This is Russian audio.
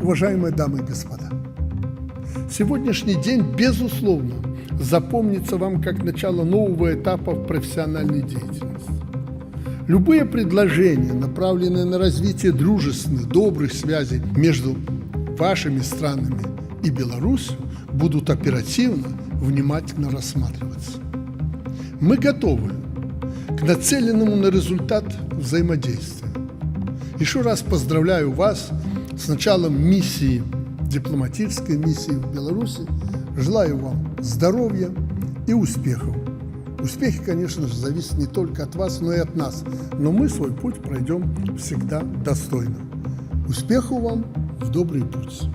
Уважаемые дамы и господа, сегодняшний день, безусловно, запомнится вам как начало нового этапа в профессиональной деятельности. Любые предложения, направленные на развитие дружественных, добрых связей между вашими странами и Беларусью, будут оперативно, внимательно рассматриваться. Мы готовы к нацеленному на результат взаимодействия. Еще раз поздравляю вас с началом миссии, дипломатической миссии в Беларуси. Желаю вам здоровья и успехов. Успехи, конечно же, зависят не только от вас, но и от нас. Но мы свой путь пройдем всегда достойно. Успехов вам в добрый путь!